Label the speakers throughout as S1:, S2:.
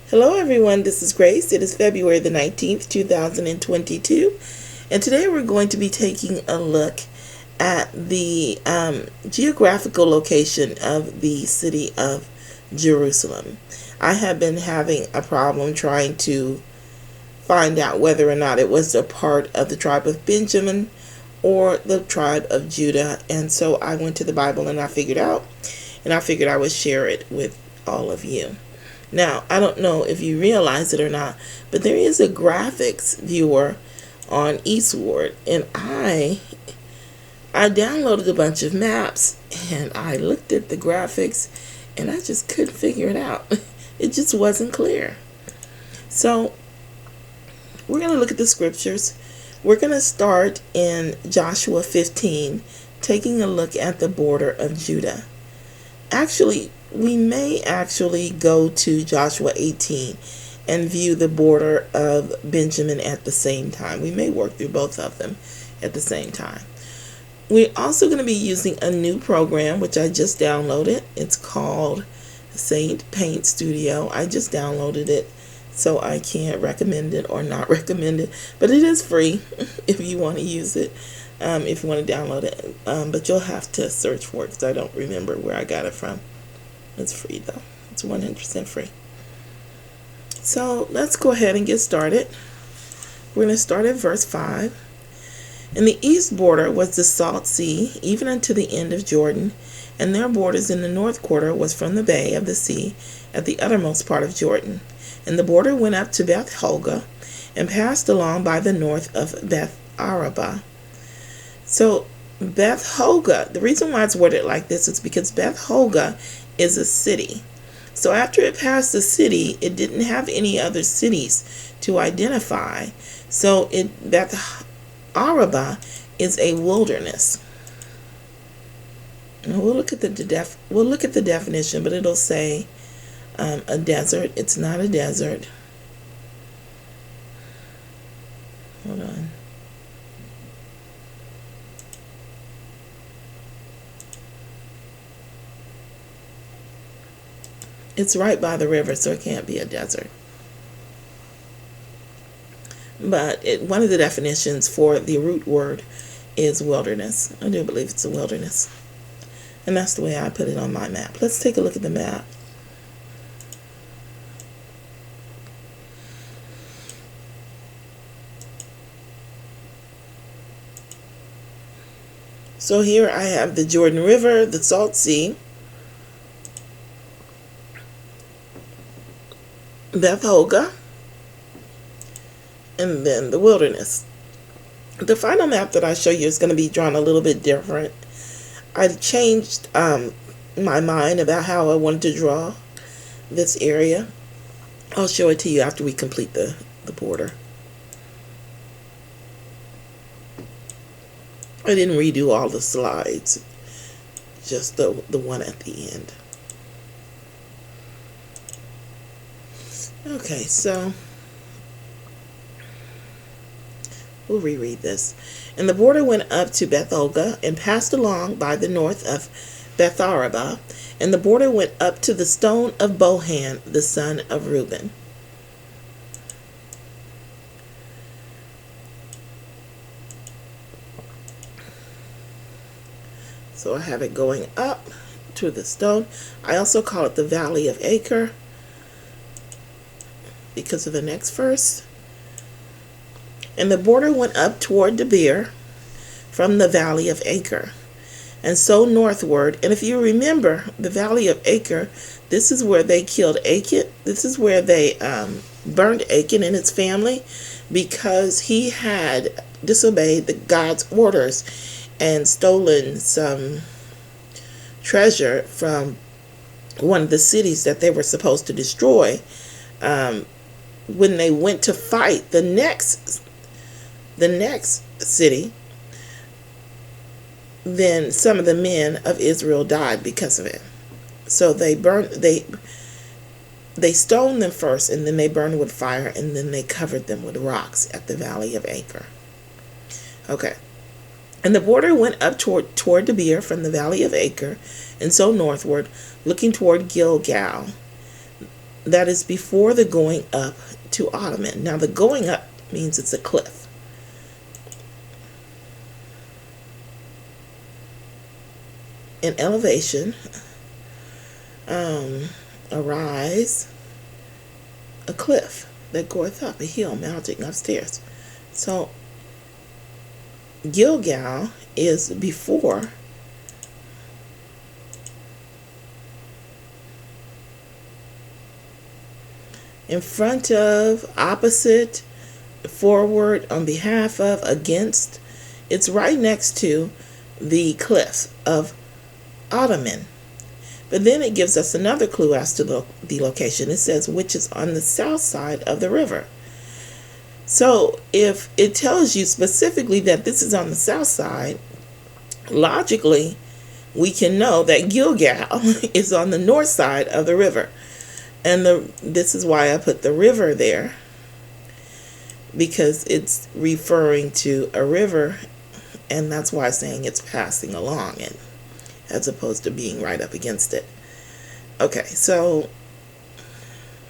S1: Hello everyone, this is Grace. It is February the 19th, 2022, and today we're going to be taking a look at the geographical location of the city of Jerusalem. I have been having a problem trying to find out whether or not it was a part of the tribe of Benjamin or the tribe of Judah, and so I went to the Bible and I figured I would share it with all of you. Now, I don't know if you realize it or not, but there is a graphics viewer on Eastward, and I downloaded a bunch of maps, and I looked at the graphics, and I just couldn't figure it out. It just wasn't clear. So, we're going to look at the scriptures. We're going to start in Joshua 15, taking a look at the border of Judah. Actually, we may actually go to Joshua 18 and view the border of Benjamin at the same time. We may work through both of them at the same time. We're also going to be using a new program, which I just downloaded. It's called Saint Paint Studio. I just downloaded it, so I can't recommend it or not recommend it. But it is free if you want to use it, if you want to download it. But you'll have to search for it because I don't remember where I got it from. It's free though. It's 100% free. So let's go ahead and get started. We're going to start at verse 5. In the east border was the Salt Sea, even unto the end of Jordan, and their borders in the north quarter was from the bay of the sea at the uttermost part of Jordan. And the border went up to Beth Hogah, and passed along by the north of Beth Arabah. So Beth Hogah, the reason why it's worded like this is because Beth Hogah is a city. So after it passed the city, it didn't have any other cities to identify. So Beth Arabah is a wilderness. And we'll look at the definition, but it'll say a desert. It's not a desert. Hold on. It's right by the river, so it can't be a desert. But one of the definitions for the root word is wilderness. I do believe it's a wilderness. And that's the way I put it on my map. Let's take a look at the map. So here I have the Jordan River, the Salt Sea, Beth Hogah, and then the wilderness. The final map that I show you is going to be drawn a little bit different. I changed my mind about how I wanted to draw this area. I'll show it to you after we complete the border. I didn't redo all the slides, just the one at the end. Okay, so we'll reread this. And the border went up to Beth Hogah and passed along by the north of Beth Arabah, and the border went up to the stone of Bohan, the son of Reuben. So I have it going up to the stone. I also call it the Valley of Acre because of the next verse. And the border went up toward Debir from the Valley of Acre, and so northward. And if you remember, the Valley of Acre, this is where they killed Achan. This is where they burned Achan and his family because he had disobeyed God's orders and stolen some treasure from one of the cities that they were supposed to destroy. When they went to fight the next city, then some of the men of Israel died because of it. So they stoned them first, and then they burned with fire, and then they covered them with rocks at the Valley of Acre. Okay. And the border went up toward Debir from the Valley of Acre, and so northward, looking toward Gilgal. And the border went up toward Debir from the Valley of Acre, and so northward, looking toward Gilgal. And the border went up toward Debir from the Valley of Acre, and so northward, looking toward Gilgal. And the border went up toward Debir from the Valley of Acre, and so northward, looking toward Gilgal. that is before the going up to Ottoman. Now the going up means it's a cliff. In elevation, a rise, a cliff that goeth up, a hill mounting upstairs. So Gilgal is before in front of, opposite, forward, on behalf of, against. It's right next to the cliffs of Ottoman. But then it gives us another clue as to the location. It says, which is on the south side of the river. So if it tells you specifically that this is on the south side, logically, we can know that Gilgal is on the north side of the river. And this is why I put the river there, because it's referring to a river, and that's why I'm saying it's passing along, and as opposed to being right up against it. Okay, so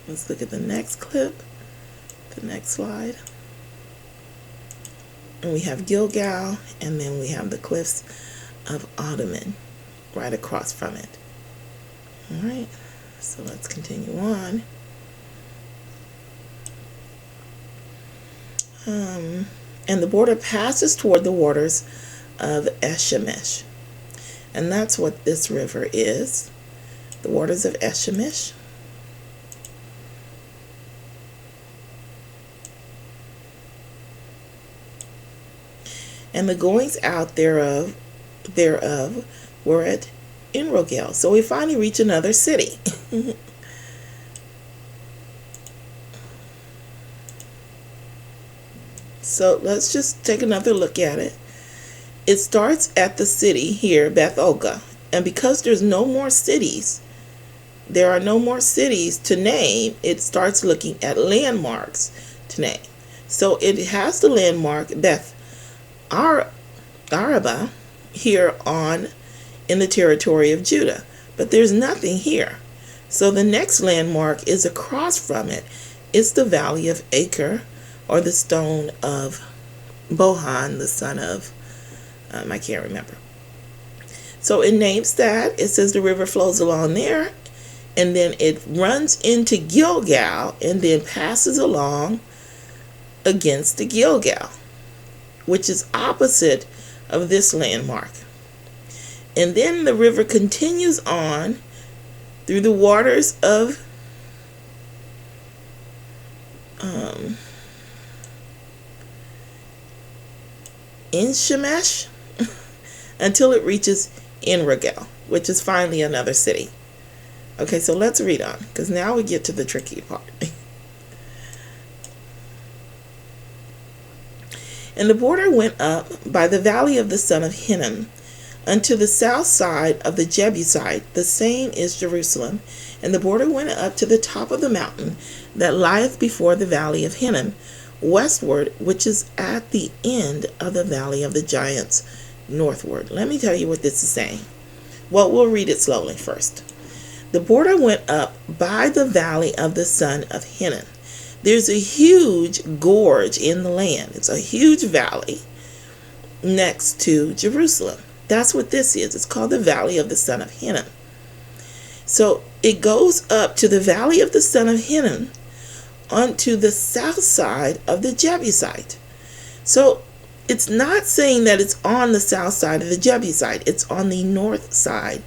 S1: let's look at the next clip, the next slide. And we have Gilgal, and then we have the cliffs of Ottoman right across from it. All right. So let's continue on. And the border passes toward the waters of Eshemish. And that's what this river is. The waters of Eshemish. And the goings out thereof were at Enrogel. So we finally reach another city. So let's just take another look at it. It starts at the city here, Beth Olga. And because there's no more cities, there are no more cities to name, it starts looking at landmarks to name. So it has the landmark Beth Araba here in the territory of Judah. But there's nothing here. So the next landmark is across from it. It's the valley of Acre, or the stone of Bohan, the son of, I can't remember. So it names that. It says the river flows along there, and then it runs into Gilgal, and then passes along against the Gilgal, which is opposite of this landmark. And then the river continues on through the waters of Shemesh until it reaches Enrogel, which is finally another city. Okay, so let's read on, because now we get to the tricky part. And the border went up by the valley of the son of Hinnom unto the south side of the Jebusite, the same is Jerusalem. And the border went up to the top of the mountain that lieth before the valley of Hinnom, westward, which is at the end of the valley of the giants, northward. Let me tell you what this is saying. Well, we'll read it slowly first. The border went up by the valley of the son of Hinnom. There's a huge gorge in the land. It's a huge valley next to Jerusalem. That's what this is. It's called the valley of the son of Hinnom. So it goes up to the valley of the son of Hinnom onto the south side of the Jebusite. So it's not saying that it's on the south side of the Jebusite. It's on the north side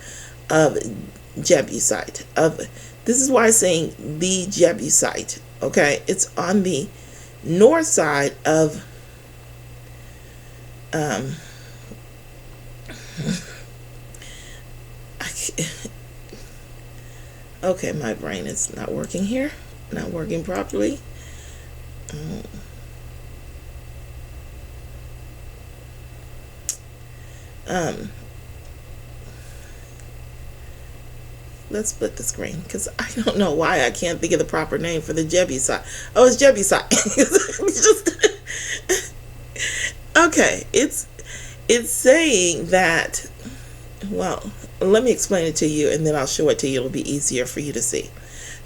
S1: of Jebusite. This is why I'm saying the Jebusite. Okay, it's on the north side of okay, my brain is not working here, not working properly. Let's split the screen, because I don't know why I can't think of the proper name for the Jebusite. Oh, it's Jebusite. Okay, it's saying that, well, let me explain it to you, and then I'll show it to you. It'll be easier for you to see.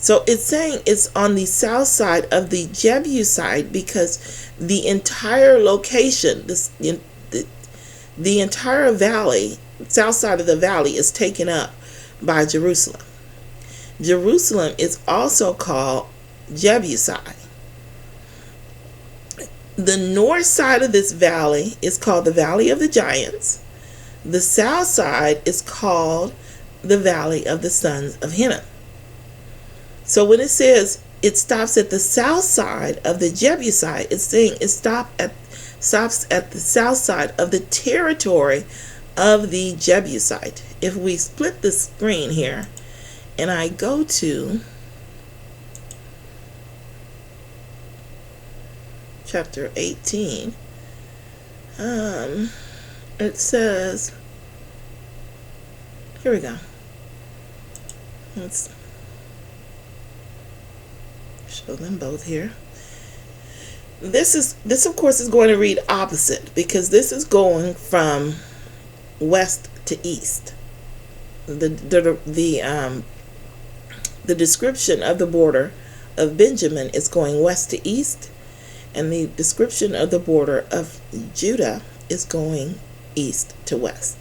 S1: So it's saying it's on the south side of the Jebusite because the entire location, the entire valley, south side of the valley, is taken up by Jerusalem. Jerusalem is also called Jebusite. The north side of this valley is called the Valley of the Giants. The south side is called the Valley of the Sons of Hinnom. So when it says it stops at the south side of the Jebusite, it's saying it stops at the south side of the territory of the Jebusite. If we split the screen here and I go to chapter 18, it says, here we go. Let's show them both here. This of course is going to read opposite because this is going from west to east. The description of the border of Benjamin is going west to east, and the description of the border of Judah is going east to west.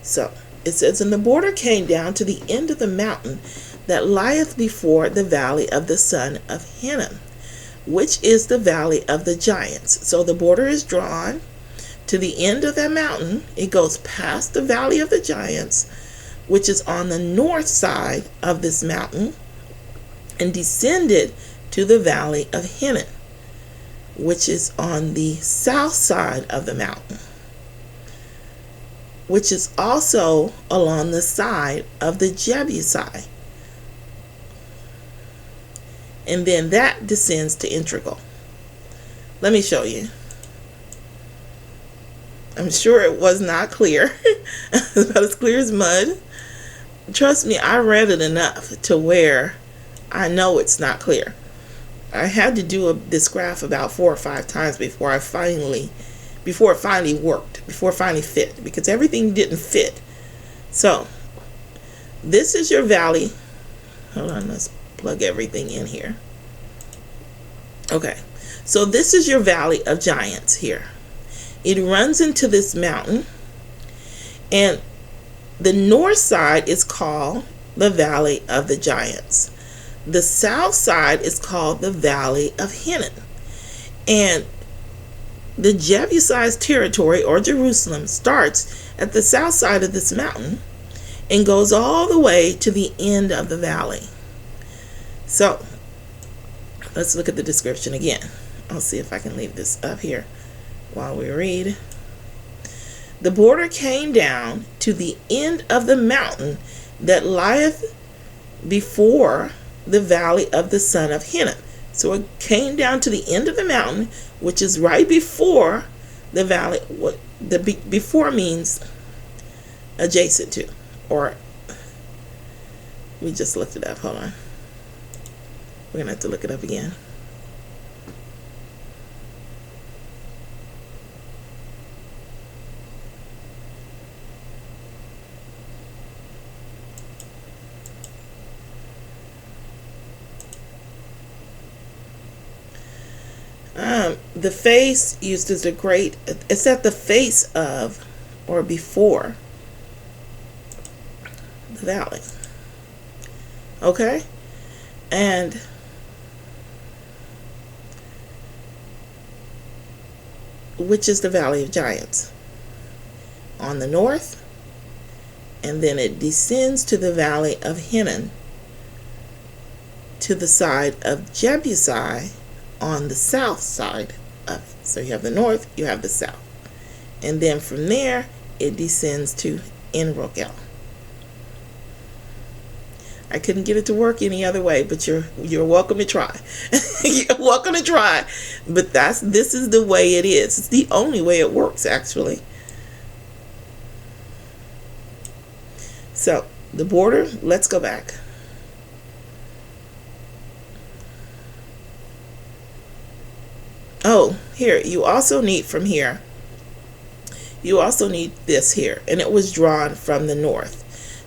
S1: So it says, and the border came down to the end of the mountain that lieth before the valley of the son of Hinnom, which is the valley of the giants. So the border is drawn to the end of that mountain. It goes past the valley of the giants, which is on the north side of this mountain, and descended to the valley of Hinnom, which is on the south side of the mountain, which is also along the side of the Jebusite. And then that descends to Integral. Let me show you. I'm sure it was not clear. It's about as clear as mud. Trust me, I read it enough to where I know it's not clear. I had to do this graph about 4 or 5 times before it finally worked, before it finally fit, because everything didn't fit. So this is your valley. Hold on, let's plug everything in here. Okay, so this is your valley of giants here. It runs into this mountain, and the north side is called the Valley of the Giants. The south side is called the Valley of Hinnom. And the Jebusite territory, or Jerusalem, starts at the south side of this mountain and goes all the way to the end of the valley. So let's look at the description again. I'll see if I can leave this up here while we read. The border came down to the end of the mountain that lieth before the valley of the son of Hinnom. So it came down to the end of the mountain, which is right before the valley. What the before means adjacent to, or we just looked it up. Hold on. We're going to have to look it up again. The face used as it's at the face of or before the valley. Okay? And which is the Valley of Giants on the north, and then it descends to the Valley of Hinnom to the side of Jebusite on the south side of. So you have the north, you have the south, and then from there it descends to Enrogel. I couldn't get it to work any other way, but you're welcome to try. You're welcome to try. But this is the way it is. It's the only way it works, actually. So the border, let's go back. Oh, here, you also need from here. You also need this here, and it was drawn from the north.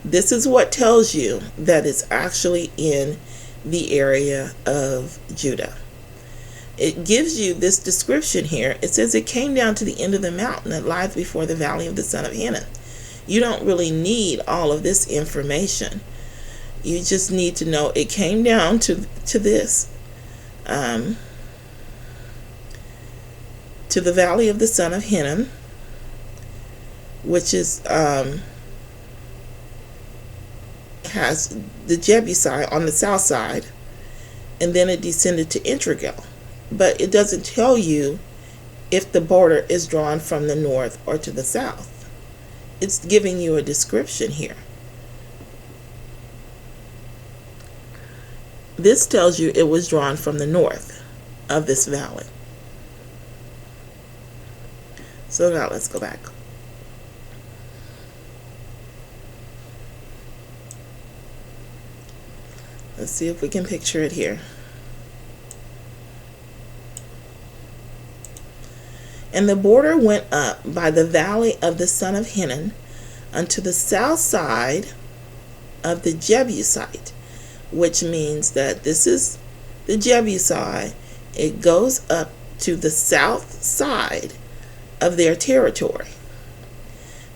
S1: This is what tells you that it's actually in the area of Judah. It gives you this description here. It says it came down to the end of the mountain that lieth before the valley of the son of Hinnom. You don't really need all of this information. You just need to know it came down to this, to the valley of the son of Hinnom, which is has the Jebusite on the south side, and then it descended to Intragel. But it doesn't tell you if the border is drawn from the north or to the south. It's giving you a description here. This tells you it was drawn from the north of this valley. So now let's go back. Let's see if we can picture it here. And the border went up by the valley of the son of Hinnom unto the south side of the Jebusite, which means that this is the Jebusite. It goes up to the south side of their territory.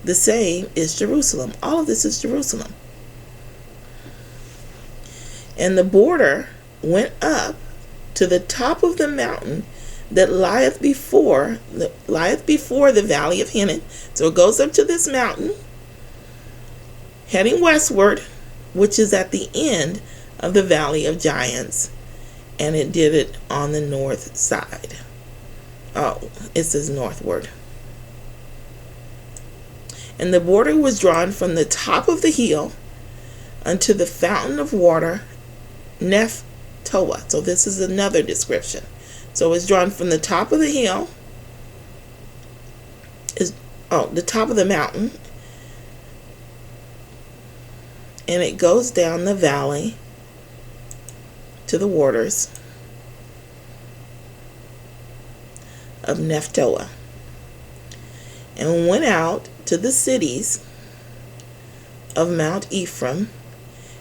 S1: The same is Jerusalem. All of this is Jerusalem. And the border went up to the top of the mountain that lieth before the valley of Hinnom. So it goes up to this mountain, heading westward, which is at the end of the valley of giants, and it did it on the north side. Oh, it says northward. And the border was drawn from the top of the hill unto the fountain of water, Nephtoah. So this is another description. So it's drawn from the top of the hill, the top of the mountain, and it goes down the valley to the waters of Nephtoah, and went out to the cities of Mount Ephraim,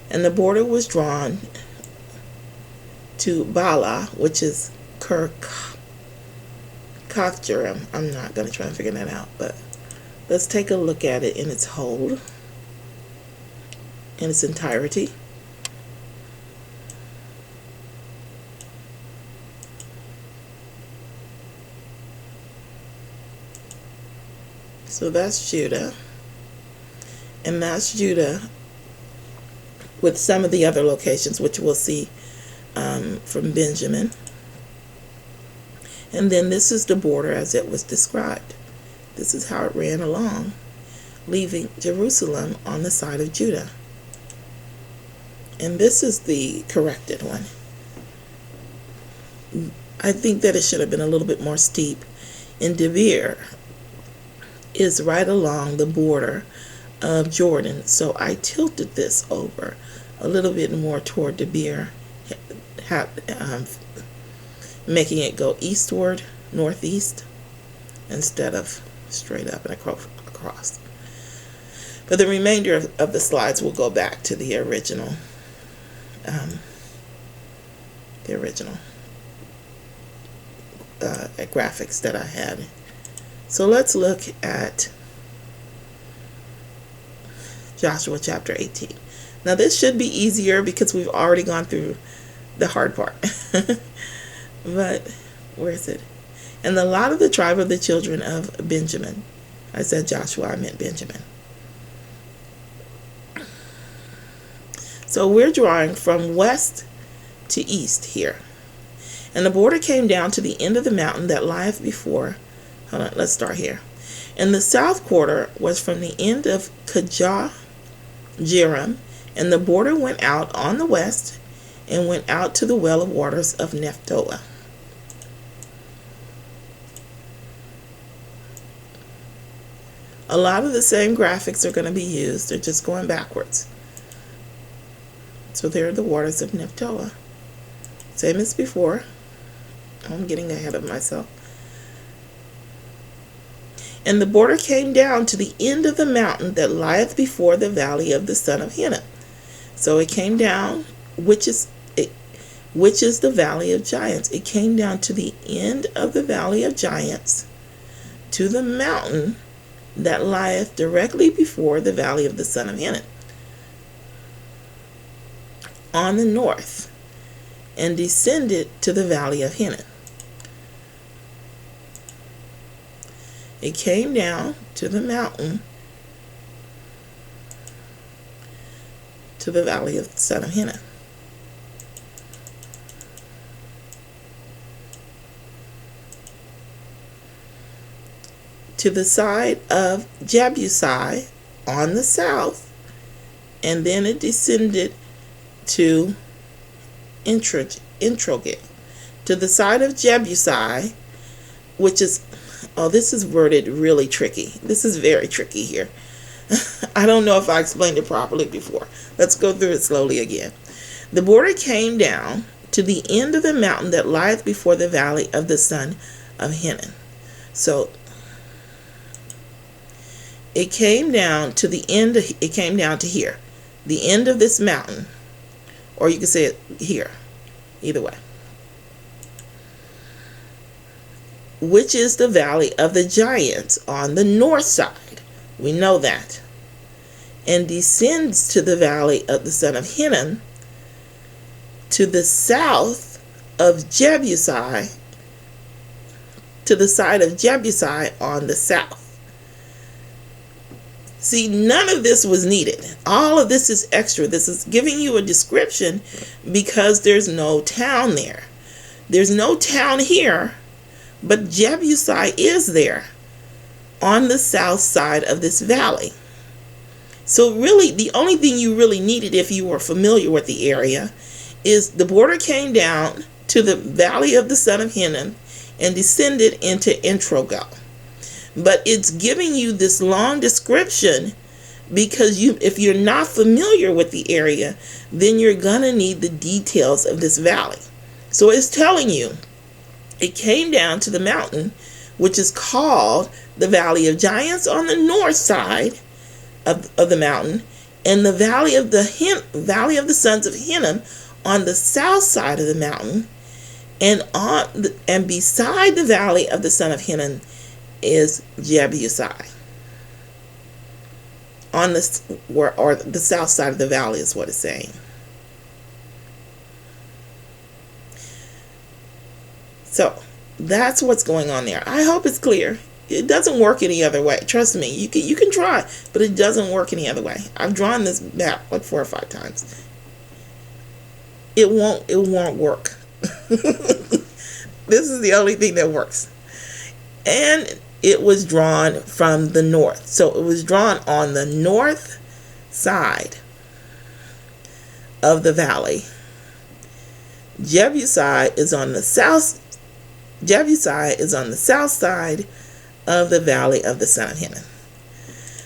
S1: and the border was drawn to Bala, which is Kirkjearim. I'm not going to try and figure that out, but let's take a look at it in its whole, in its entirety. So that's Judah, and that's Judah with some of the other locations, which we'll see from Benjamin. And then this is the border as it was described. This is how it ran along, leaving Jerusalem on the side of Judah. And this is the corrected one. I think that it should have been a little bit more steep. And Debir is right along the border of Jordan. So I tilted this over a little bit more toward Debir, making it go eastward, northeast, instead of straight up and across. But the remainder of the slides will go back to the original graphics that I had. So let's look at Joshua chapter 18. Now this should be easier because we've already gone through the hard part. But where is it? And the lot of the tribe of the children of Benjamin. I said Joshua, I meant Benjamin. So we're drawing from west to east here. And the border came down to the end of the mountain that lieth before. Hold on, let's start here. And the south quarter was from the end of Geographically, and the border went out on the west and went out to the well of waters of Nephtoah. A lot of the same graphics are going to be used. They're just going backwards. So there are the waters of Nephtoah. Same as before. I'm getting ahead of myself. And the border came down to the end of the mountain that lieth before the valley of the son of Hinnom. So it came down, which is which is the valley of giants. It came down to the end of the valley of giants, to the mountain that lieth directly before the valley of the son of Hinnom, on the north, and descended to the valley of Hinnom. It came down to the mountain, to the valley of the son of Hinnom. To the side of Jebusai on the south, and then it descended to Entrogil. To the side of Jebusai, which is, oh, this is worded really tricky. This is very tricky here. I don't know if I explained it properly before. Let's go through it slowly again. The border came down to the end of the mountain that lieth before the valley of the son of Hinnom. So it came down to the end, it came down to here, the end of this mountain, or you can say it here, either way, which is the valley of the giants on the north side. We know that. And descends to the valley of the son of Hinnom, to the south of Jebusai, to the side of Jebusai on the south. See, none of this was needed. All of this is extra. This is giving you a description because there's no town there. There's no town here, but Jebusai is there on the south side of this valley. So really, the only thing you really needed, if you were familiar with the area, is the border came down to the valley of the son of Hinnom and descended into Entrogil. But it's giving you this long description because if you're not familiar with the area, then you're going to need the details of this valley. So it's telling you it came down to the mountain, which is called the Valley of Giants on the north side of the mountain, and the Valley of the Sons of Hinnom on the south side of the mountain, and beside the Valley of the Son of Hinnom is Jebusai. On the or the south side of the valley is what it's saying. So that's what's going on there. I hope it's clear. It doesn't work any other way. Trust me. You can try, but it doesn't work any other way. I've drawn this map like 4 or 5 times. It won't work. This is the only thing that works. And it was drawn from the north. So it was drawn on the north side of the valley. Jebusai is on the south. Jebusai is on the south side of the valley of the son of Hinnom.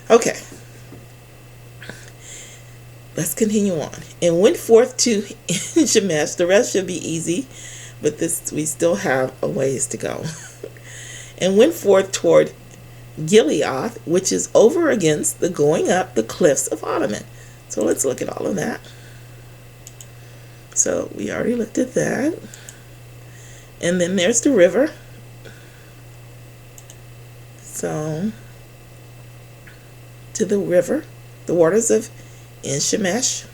S1: Okay. Let's continue on. And went forth to Shemesh. The rest should be easy, but this we still have a ways to go. And went forth toward Gilead, which is over against the going up the cliffs of Ottoman. So let's look at all of that. So we already looked at that. And then there's the river. So to the river, the waters of En-Shemesh.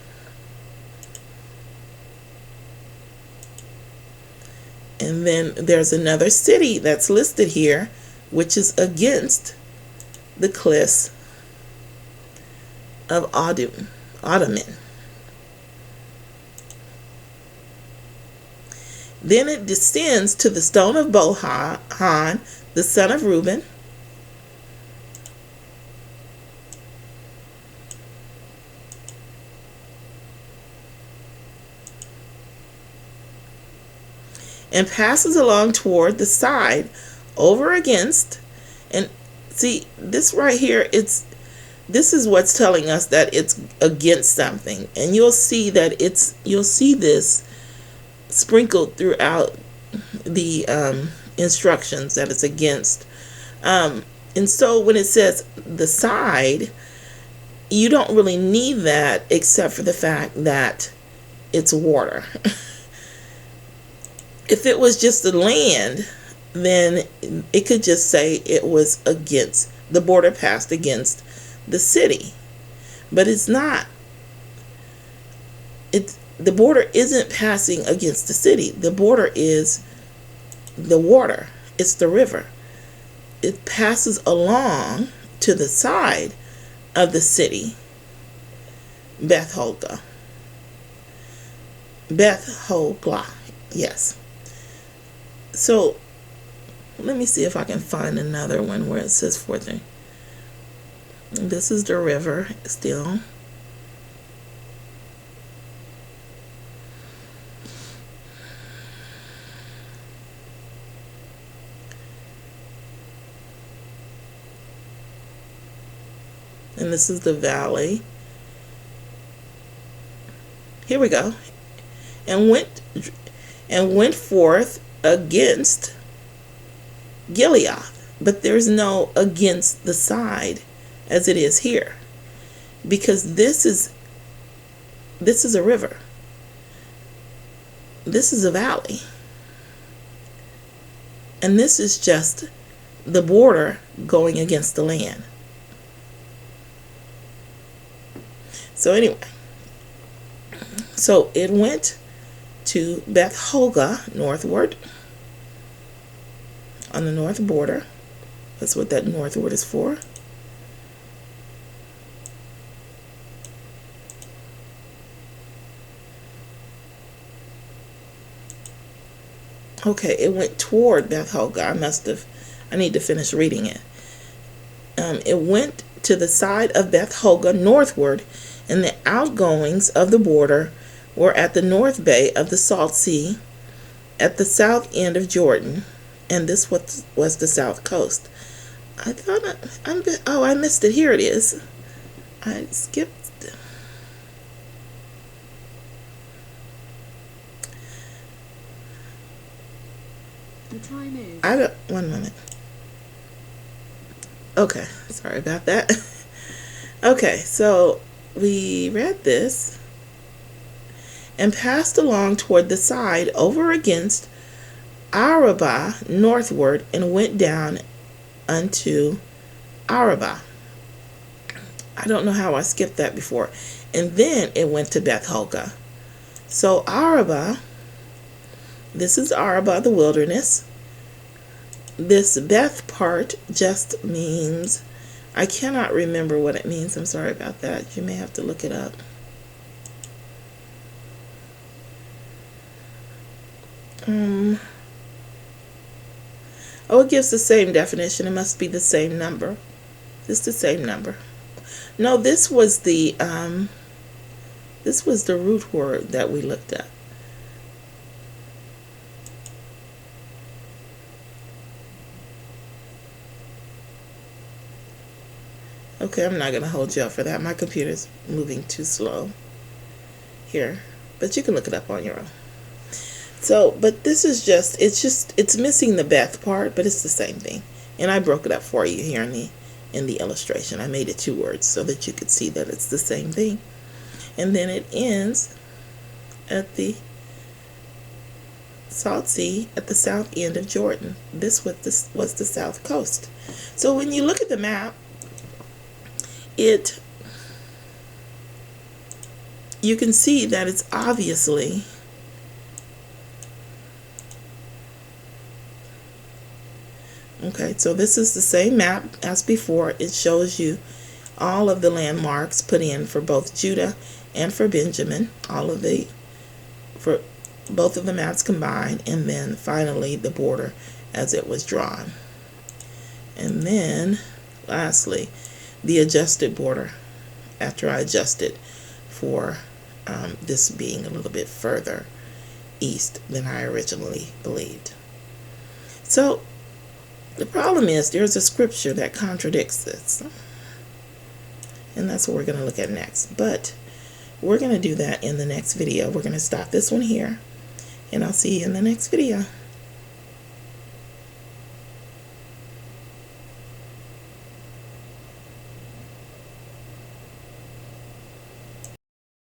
S1: And then there's another city that's listed here, which is against the cliffs of Ottoman. Then it descends to the stone of Bohan, the son of Reuben. And passes along toward the side over against, and see this right here, this is what's telling us that it's against something. And you'll see that you'll see this sprinkled throughout the instructions that it's against. And so when it says the side, you don't really need that except for the fact that it's water. If it was just the land, then it could just say it was against, the border passed against the city. But it's not. The border isn't passing against the city. The border is the water. It's the river. It passes along to the side of the city, Beth Hogla. Beth Hogla, yes. So let me see if I can find another one where it says 4:30. This is the river still. And this is the valley. Here we go. And went forth against Gilead. But there's no against the side as it is here. Because this is a river. This is a valley. And this is just the border going against the land. So anyway, so it went to Beth Hogla northward on the north border. That's what that northward is for. Okay, it went toward Beth Hogla. I need to finish reading it. It went to the side of Beth Hogla northward, and the outgoings of the border were at the north bay of the Salt Sea, at the south end of Jordan, and this was the south coast. I thought I missed it. Here it is. I skipped.
S2: The time is.
S1: One minute. Okay, sorry about that. Okay, so we read this and passed along toward the side over against Arabah northward, and went down unto Arabah. I don't know how I skipped that before. And then it went to Beth Hogla. So Arabah, this is Arabah, the wilderness. This Beth part just means, I cannot remember what it means. I'm sorry about that. You may have to look it up. Oh, it gives the same definition. It must be the same number. It's the same number. No, this was the root word that we looked up. Okay, I'm not going to hold you up for that. My computer's moving too slow here. But you can look it up on your own. So, but this is it's missing the Beth part, but it's the same thing. And I broke it up for you here in the illustration. I made it 2 words so that you could see that it's the same thing. And then it ends at the Salt Sea at the south end of Jordan. This was the south coast. So when you look at the map, you can see that it's obviously okay. So this is the same map as before. It shows you all of the landmarks put in for both Judah and for Benjamin, for both of the maps combined, and then finally the border as it was drawn. And then lastly, the adjusted border after I adjusted for this being a little bit further east than I originally believed. So the problem is there's a scripture that contradicts this. And that's what we're going to look at next. But we're going to do that in the next video. We're going to stop this one here. And I'll see you in the next video.